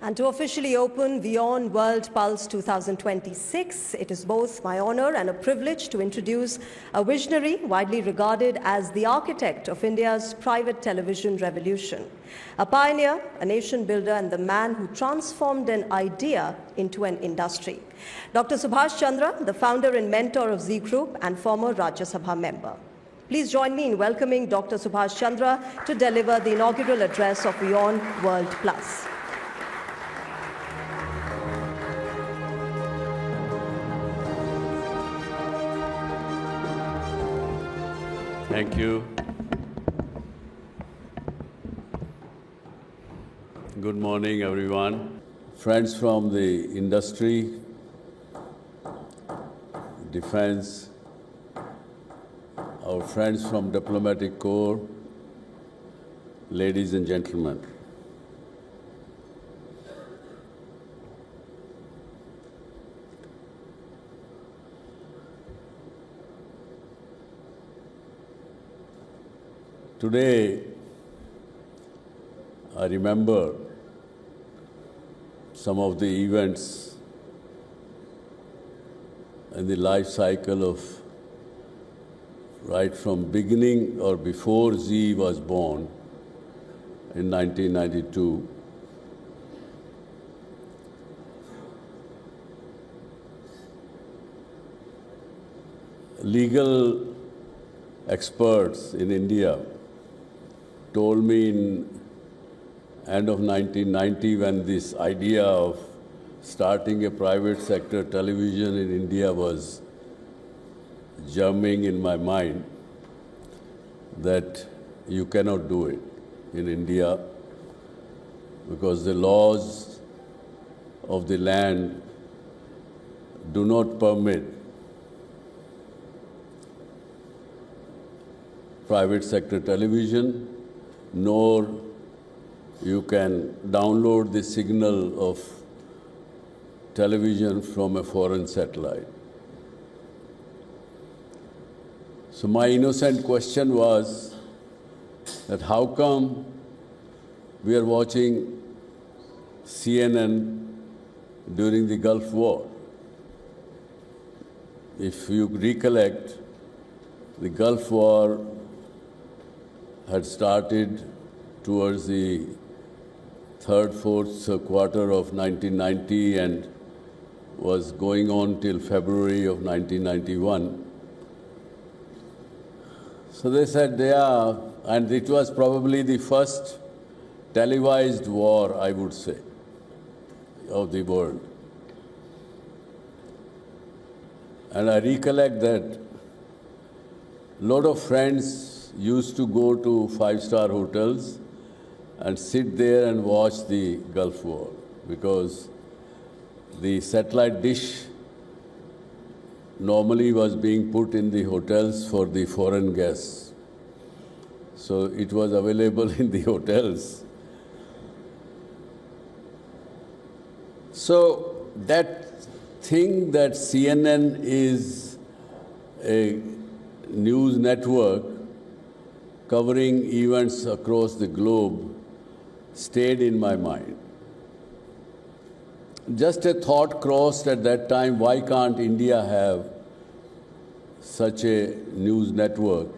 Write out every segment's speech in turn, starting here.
And to officially open WION World Pulse 2026, it is both my honor and a privilege to introduce a visionary widely regarded as the architect of India's private television revolution, a pioneer, a nation builder, and the man who transformed an idea into an industry. Dr. Subhash Chandra, the founder and mentor of Z Group and former Rajya Sabha member. Please join me in welcoming Dr. Subhash Chandra to deliver the inaugural address of WION World Plus. Thank you. Good morning, everyone. Friends from the industry, defense, our friends from diplomatic corps, ladies and gentlemen. Today, I remember some of the events in the life cycle of right from beginning or before Z was born in 1992. Legal experts in India told me in end of 1990, when this idea of starting a private sector television in India was germing in my mind, that you cannot do it in India because the laws of the land do not permit private sector television, nor you can download the signal of television from a foreign satellite. So my innocent question was that how come we are watching CNN during the Gulf War? If you recollect, the Gulf War had started towards the third, fourth quarter of 1990 and was going on till February of 1991. So they said, yeah, and it was probably the first televised war, I would say, of the world. And I recollect that a lot of friends used to go to five-star hotels and sit there and watch the Gulf War because the satellite dish normally was being put in the hotels for the foreign guests. So it was available in the hotels. So that thing that CNN is a news network covering events across the globe stayed in my mind. Just a thought crossed at that time, why can't India have such a news network?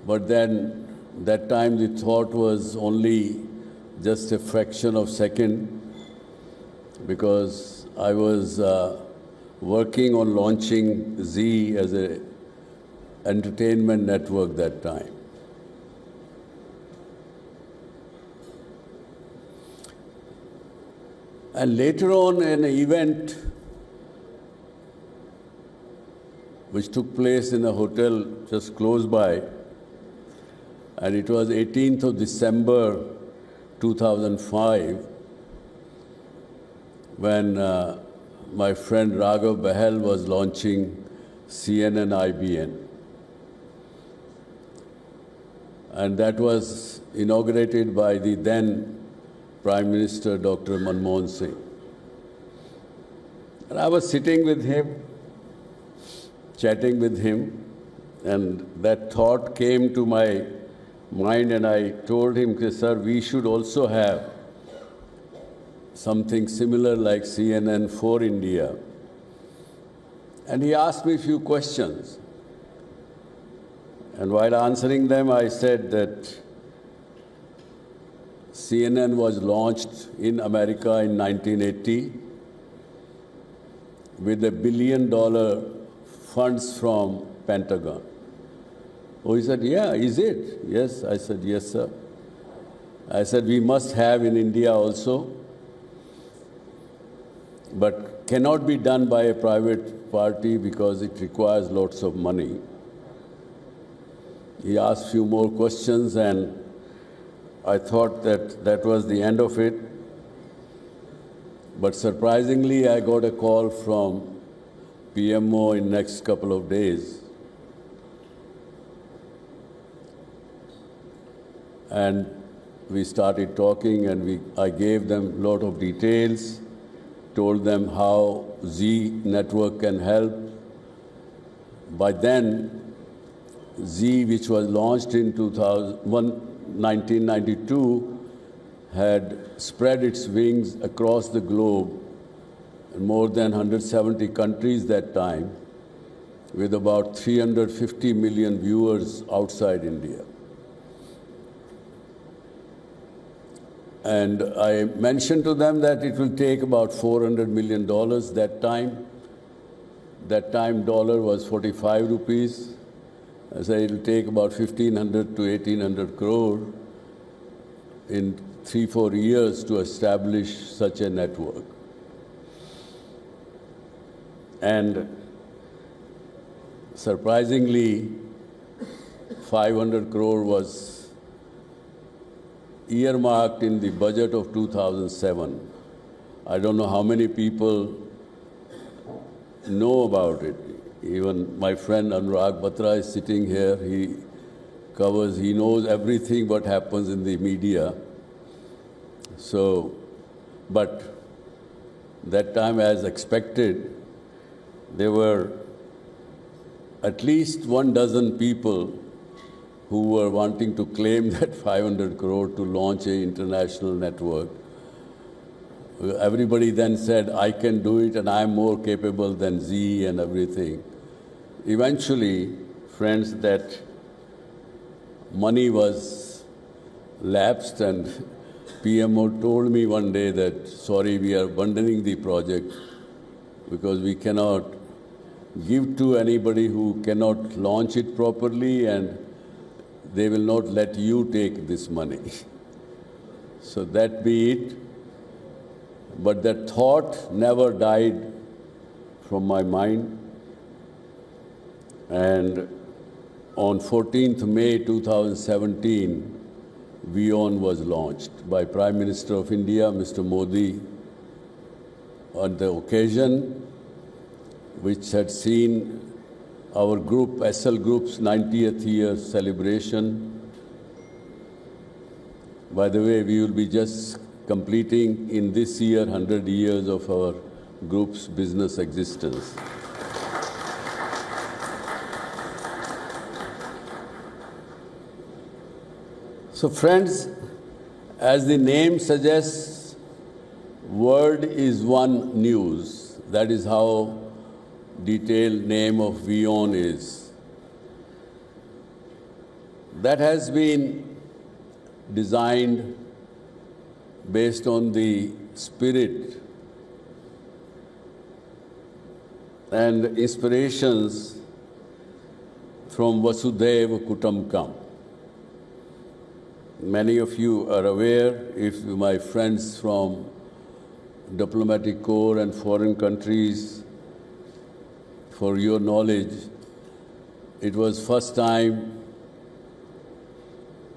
But then, that time the thought was only just a fraction of a second, because I was working on launching Z as a entertainment network that time. And later on, an event which took place in a hotel just close by, and it was 18th of December 2005, when my friend Raghav Bahal was launching CNN IBN. And that was inaugurated by the then Prime Minister, Dr. Manmohan Singh. And I was sitting with him, chatting with him, and that thought came to my mind, and I told him, sir, we should also have something similar like CNN for India. And he asked me a few questions. And while answering them, I said that CNN was launched in America in 1980 with $1 billion funds from Pentagon. Oh, he said, yeah, is it? Yes. I said, yes, sir. I said, we must have in India also, but cannot be done by a private party because it requires lots of money. He asked a few more questions, and I thought that that was the end of it. But surprisingly, I got a call from PMO in next couple of days. And we started talking, and I gave them a lot of details, told them how Z network can help. By then, Z, which was launched in 1992, had spread its wings across the globe in more than 170 countries that time, with about 350 million viewers outside India. And I mentioned to them that it will take about $400 million that time. That time dollar was 45 rupees. I said it will take about 1,500 to 1,800 crore in 3-4 years to establish such a network. And surprisingly, 500 crore was earmarked in the budget of 2007. I don't know how many people know about it. Even my friend Anurag Batra is sitting here. He knows everything what happens in the media. So, but that time, as expected, there were at least 12 people who were wanting to claim that 500 crore to launch an international network. Everybody then said, I can do it and I'm more capable than Z and everything. Eventually, friends, that money was lapsed, and PMO told me one day that, sorry, we are abandoning the project because we cannot give to anybody who cannot launch it properly, and they will not let you take this money. So that be it. But that thought never died from my mind. And on 14th May 2017, WION was launched by Prime Minister of India, Mr. Modi, on the occasion which had seen our group, SL Group's 90th year celebration. By the way, we will be just completing in this year 100 years of our group's business existence. So friends, as the name suggests, Word is One News. That is how detailed name of WION is. That has been designed based on the spirit and inspirations from Vasudhaiva Kutumbakam. Many of you are aware, if my friends from diplomatic corps and foreign countries, for your knowledge, it was first time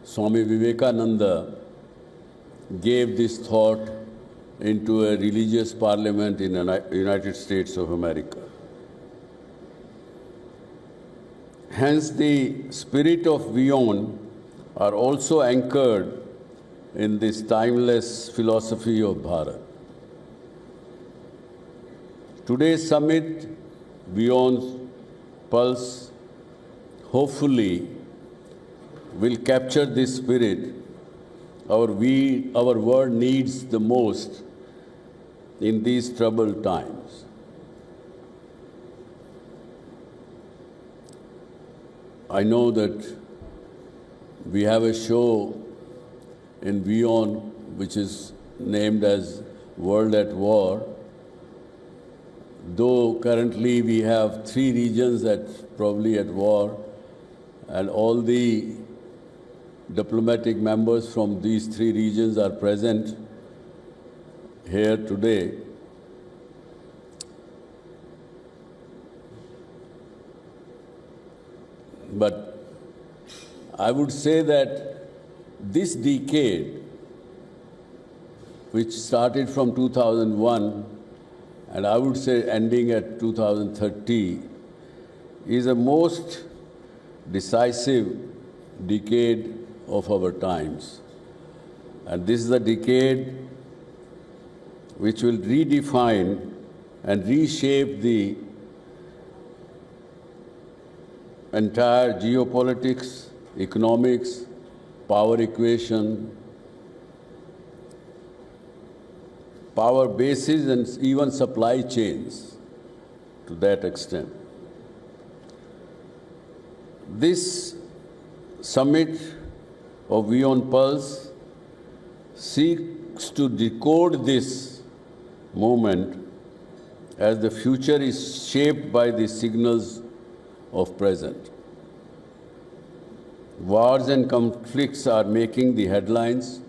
Swami Vivekananda gave this thought into a religious parliament in the United States of America. Hence, the spirit of WION are also anchored in this timeless philosophy of Bharat. Today's summit, WION's Pulse, hopefully will capture this spirit our world needs the most in these troubled times. I know that we have a show in WION which is named as World at War. Though currently we have 3 regions that probably at war, and all the diplomatic members from these 3 regions are present here today. But I would say that this decade, which started from 2001, and I would say ending at 2030, is a most decisive decade of our times. And this is a decade which will redefine and reshape the entire geopolitics, economics, power equation, power bases, and even supply chains to that extent. This summit of WION Pulse seeks to decode this moment as the future is shaped by the signals of present. Wars and conflicts are making the headlines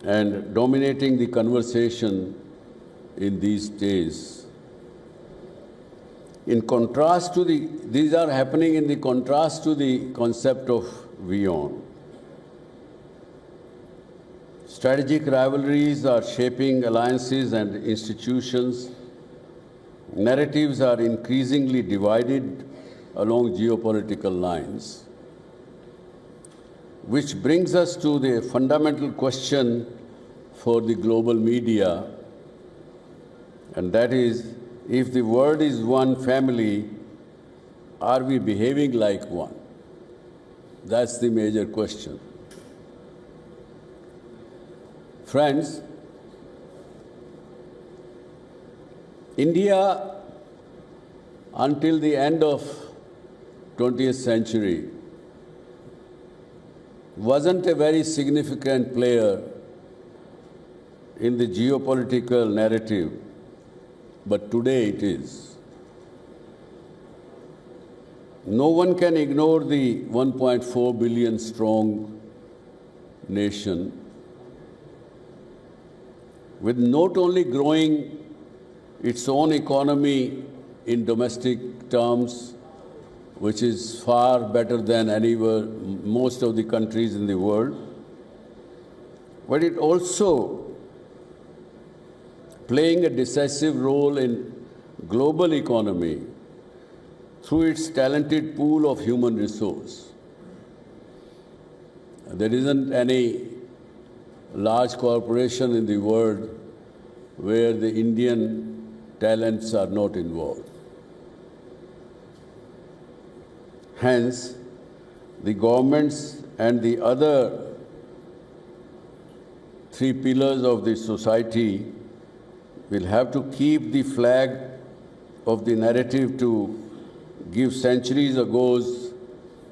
and dominating the conversation in these days. These are happening in the contrast to the concept of WION. Strategic rivalries are shaping alliances and institutions. Narratives are increasingly divided along geopolitical lines, which brings us to the fundamental question for the global media, and that is, if the world is one family, are we behaving like one? That's the major question. Friends, India, until the end of 20th century, wasn't a very significant player in the geopolitical narrative, but today it is. No one can ignore the 1.4 billion strong nation, with not only growing its own economy in domestic terms, which is far better than most of the countries in the world, but it also playing a decisive role in global economy through its talented pool of human resource. There isn't any large corporation in the world where the Indian talents are not involved. Hence, the governments and the other 3 pillars of the society will have to keep the flag of the narrative to give centuries ago's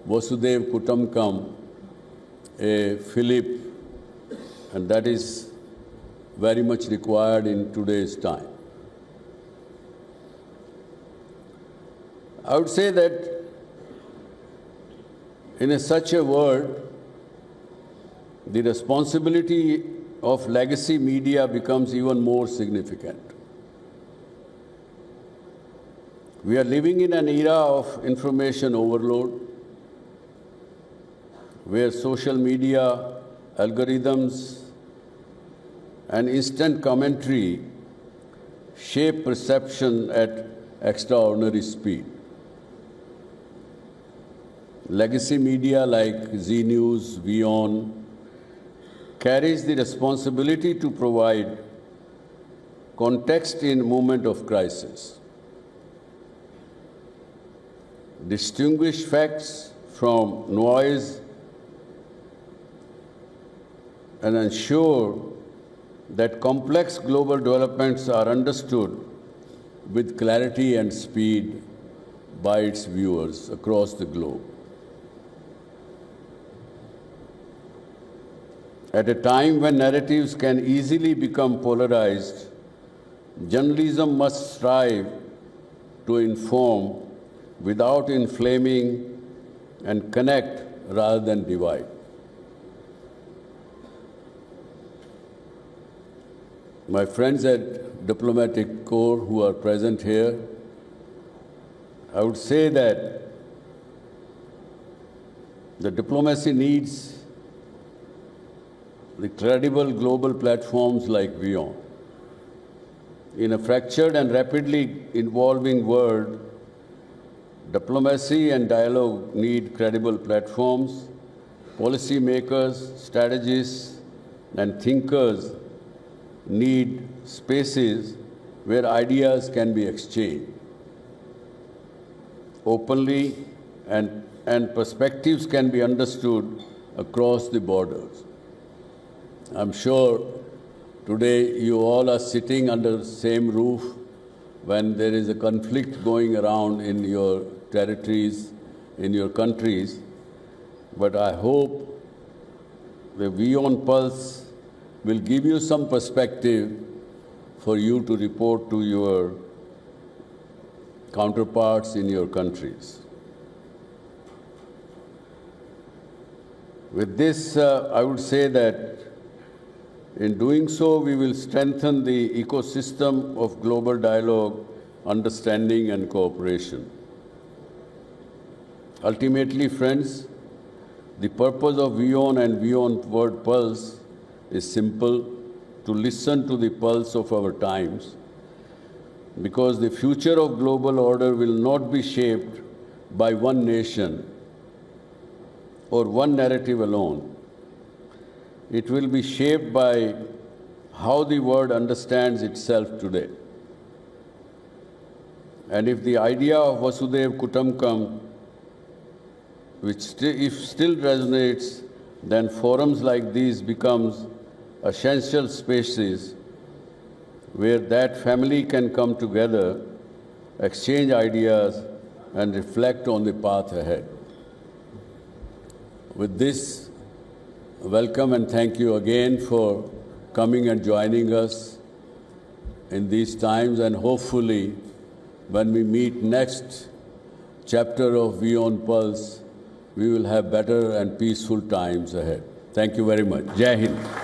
Vasudev Kutumbakam a fillip, and that is very much required in today's time. I would say that in such a world, the responsibility of legacy media becomes even more significant. We are living in an era of information overload, where social media, algorithms, and instant commentary shape perception at extraordinary speed. Legacy media like Zee News, WION, carries the responsibility to provide context in moment of crisis, distinguish facts from noise, and ensure that complex global developments are understood with clarity and speed by its viewers across the globe. At a time when narratives can easily become polarized, journalism must strive to inform without inflaming and connect rather than divide. My friends at Diplomatic Corps who are present here, I would say that the diplomacy needs the credible global platforms like WION. In a fractured and rapidly evolving world, diplomacy and dialogue need credible platforms. Policymakers, strategists, and thinkers need spaces where ideas can be exchanged openly and perspectives can be understood across the borders. I'm sure today you all are sitting under the same roof when there is a conflict going around in your territories, in your countries, but I hope the WION Pulse will give you some perspective for you to report to your counterparts in your countries. With this, I would say that in doing so, we will strengthen the ecosystem of global dialogue, understanding, and cooperation. Ultimately, friends, the purpose of WION and WION World Pulse is simple: to listen to the pulse of our times, because the future of global order will not be shaped by one nation or one narrative alone. It will be shaped by how the world understands itself today. And if the idea of Vasudhaiva Kutumbakam, if still resonates, then forums like these becomes essential spaces where that family can come together, exchange ideas, and reflect on the path ahead. With this, welcome and thank you again for coming and joining us in these times, and hopefully when we meet next chapter of WION Pulse, we will have better and peaceful times ahead. Thank you very much. Jai Hind.